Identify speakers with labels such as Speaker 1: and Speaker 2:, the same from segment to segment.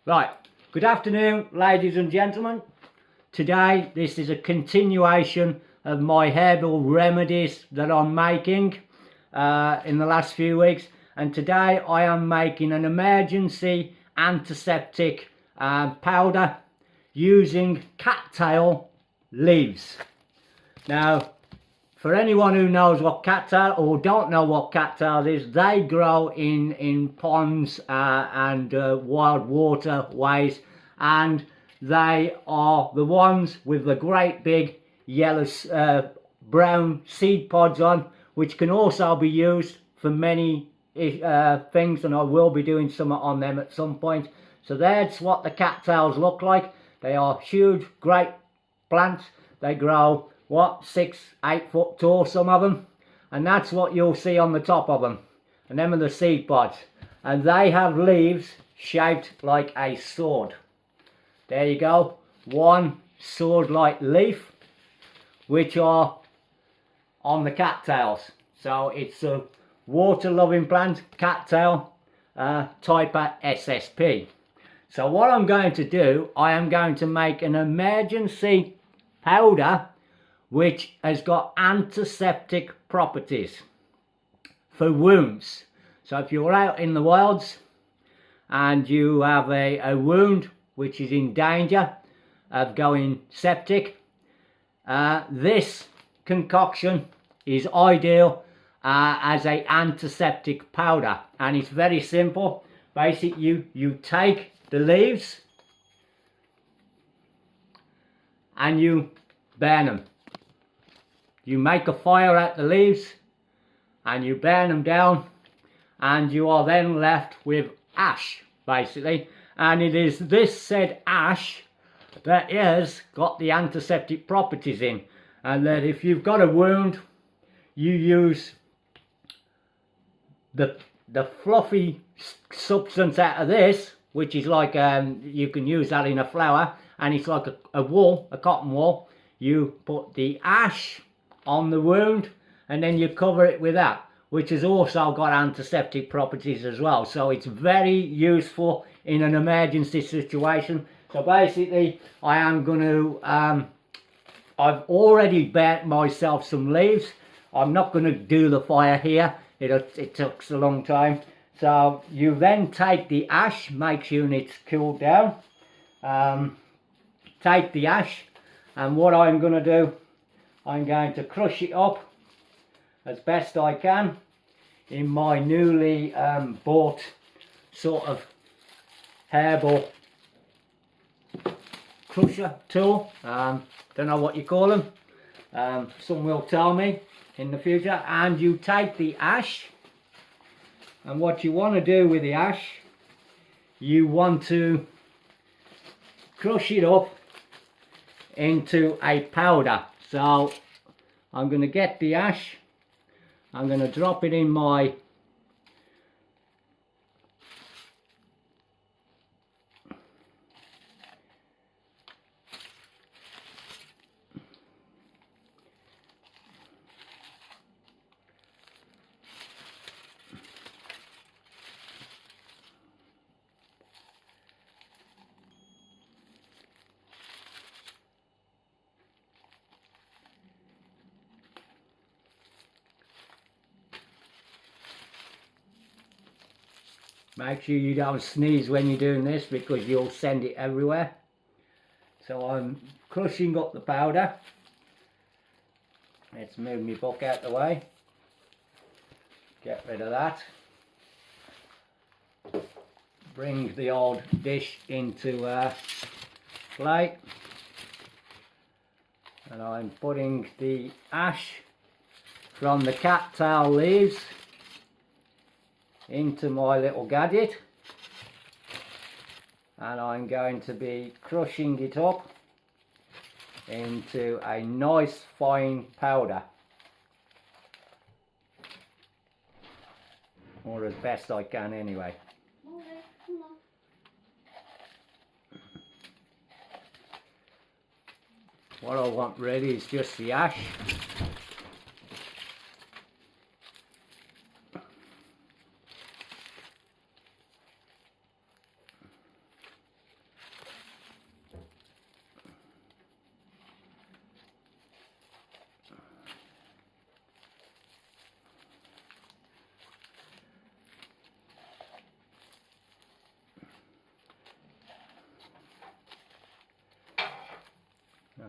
Speaker 1: Right, good afternoon ladies and gentlemen. Today this is a continuation of my herbal remedies that I'm making in the last few weeks, and today I am making an emergency antiseptic powder using cattail leaves. Now, for anyone who knows what cattail or don't know what cattail is, they grow in ponds and wild waterways, and they are the ones with the great big yellow brown seed pods on, which can also be used for many things, and I will be doing some on them at some point. So that's what the cattails look like. They are huge, great plants. They grow 6-8 foot tall, some of them, and that's what you'll see on the top of them, and them are the seed pods, and they have leaves shaped like a sword. There you go, one sword like leaf, which are on the cattails. So it's a water loving plant, cattail type SSP. So what I'm going to do, I am going to make an emergency powder which has got antiseptic properties for wounds. So if you're out in the wilds and you have a wound which is in danger of going septic, this concoction is ideal as a antiseptic powder, and it's very simple. Basically you take the leaves and you burn them. You make a fire at the leaves and you burn them down, and you are then left with ash, basically. And it is this said ash that has got the antiseptic properties in, and that if you've got a wound, you use the fluffy substance out of this, which is like you can use that in a flour, and it's like a wool, a cotton wool. You put the ash on the wound and then you cover it with that, which has also got antiseptic properties as well. So it's very useful in an emergency situation. So basically I am going to I've already burnt myself some leaves. I'm not going to do the fire here, it takes a long time. So you then take the ash, make sure it's cooled down. Take the ash, and what I'm going to do, I'm going to crush it up as best I can in my newly bought sort of herbal crusher tool. Don't know what you call them. Some will tell me in the future. And you take the ash, and what you want to do with the ash, you want to crush it up into a powder. So I'm going to get the ash, I'm going to drop it in my make sure you don't sneeze when you're doing this, because you'll send it everywhere. So I'm crushing up the powder. Let's move my book out the way. Get rid of that. Bring the old dish into a plate. And I'm putting the ash from the cattail leaves into my little gadget, and I'm going to be crushing it up into a nice fine powder, or as best I can anyway. What I want really is just the ash.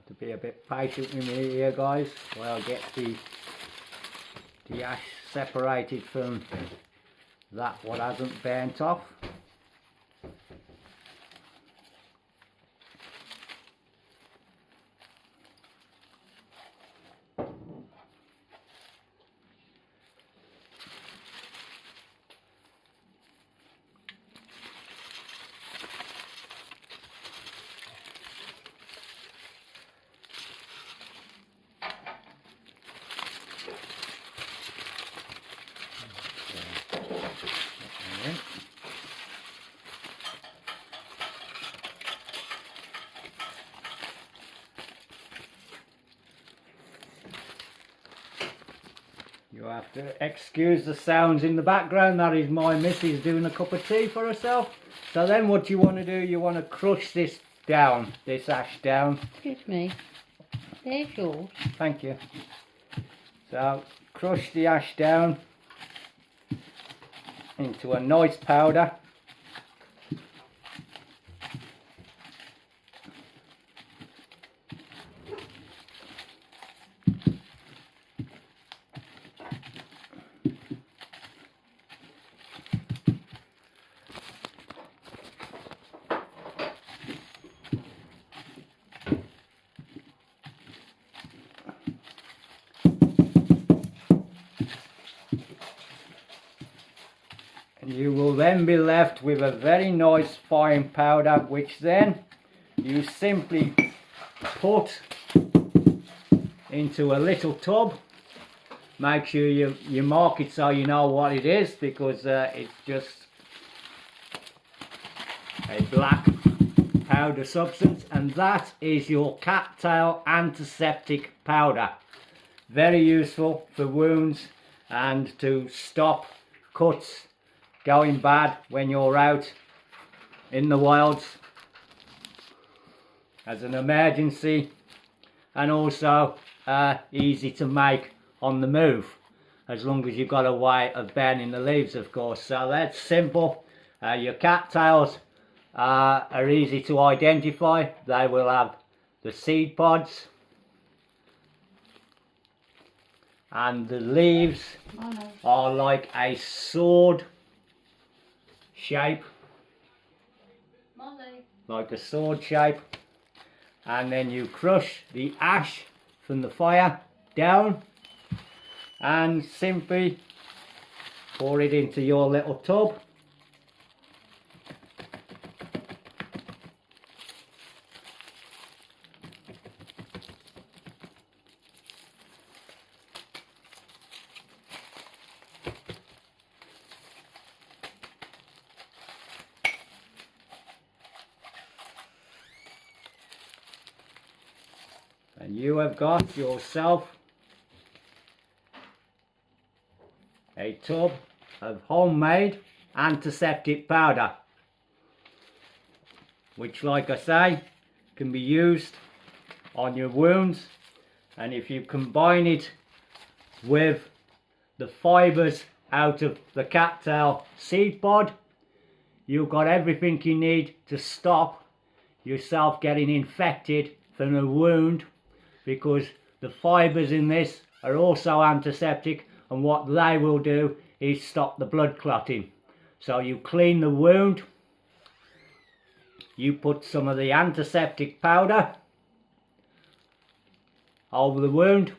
Speaker 1: to be a bit patient with me here, guys, while I get the ash separated from that what hasn't burnt off. You have to excuse the sounds in the background. That is my missus doing a cup of tea for herself. So then what you want to do, you want to crush this down, this ash down.
Speaker 2: Excuse me. There's yours.
Speaker 1: Thank you. So crush the ash down into a nice powder. You will then be left with a very nice fine powder, which then you simply put into a little tub. Make sure you mark it so you know what it is, because it's just a black powder substance, and that is your cattail antiseptic powder. Very useful for wounds and to stop cuts going bad when you're out in the wilds as an emergency, and also easy to make on the move, as long as you've got a way of burning the leaves, of course. So that's simple. Your cattails are easy to identify. They will have the seed pods, and the leaves are like a sword shape, like a sword shape. And then you crush the ash from the fire down and simply pour it into your little tub. And you have got yourself a tub of homemade antiseptic powder, which, like I say, can be used on your wounds. And if you combine it with the fibres out of the cattail seed pod, you've got everything you need to stop yourself getting infected from a wound, because the fibres in this are also antiseptic, and what they will do is stop the blood clotting. So you clean the wound, you put some of the antiseptic powder over the wound,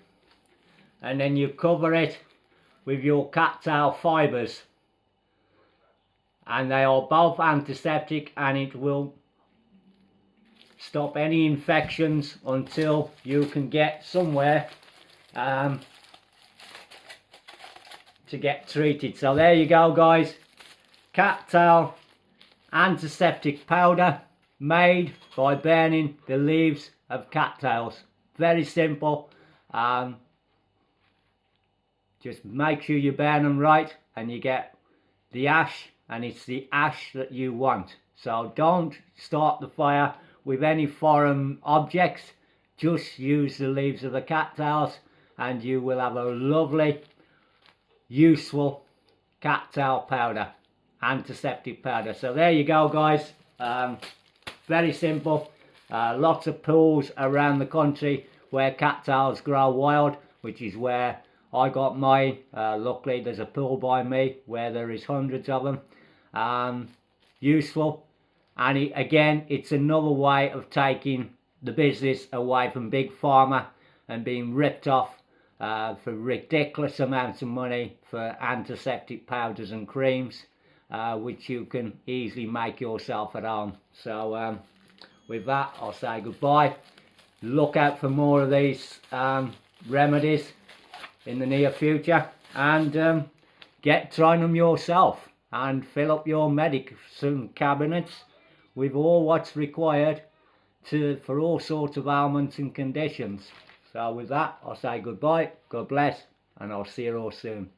Speaker 1: and then you cover it with your cattail fibres, and they are both antiseptic, and it will stop any infections until you can get somewhere to get treated. So there you go, guys. Cattail antiseptic powder made by burning the leaves of cattails. Very simple. Just make sure you burn them right and you get the ash, and it's the ash that you want. So don't start the fire with any foreign objects. Just use the leaves of the cattails and you will have a lovely, useful cattail powder, antiseptic powder. So there you go, guys. Very simple. Lots of pools around the country where cattails grow wild, which is where I got mine. Luckily there's a pool by me where there is hundreds of them. Useful, and again it's another way of taking the business away from Big Pharma and being ripped off for ridiculous amounts of money for antiseptic powders and creams, which you can easily make yourself at home. So with that, I'll say goodbye. Look out for more of these remedies in the near future, and get trying them yourself and fill up your medicine cabinets with all what's required for all sorts of ailments and conditions. So with that, I'll say goodbye, God bless, and I'll see you all soon.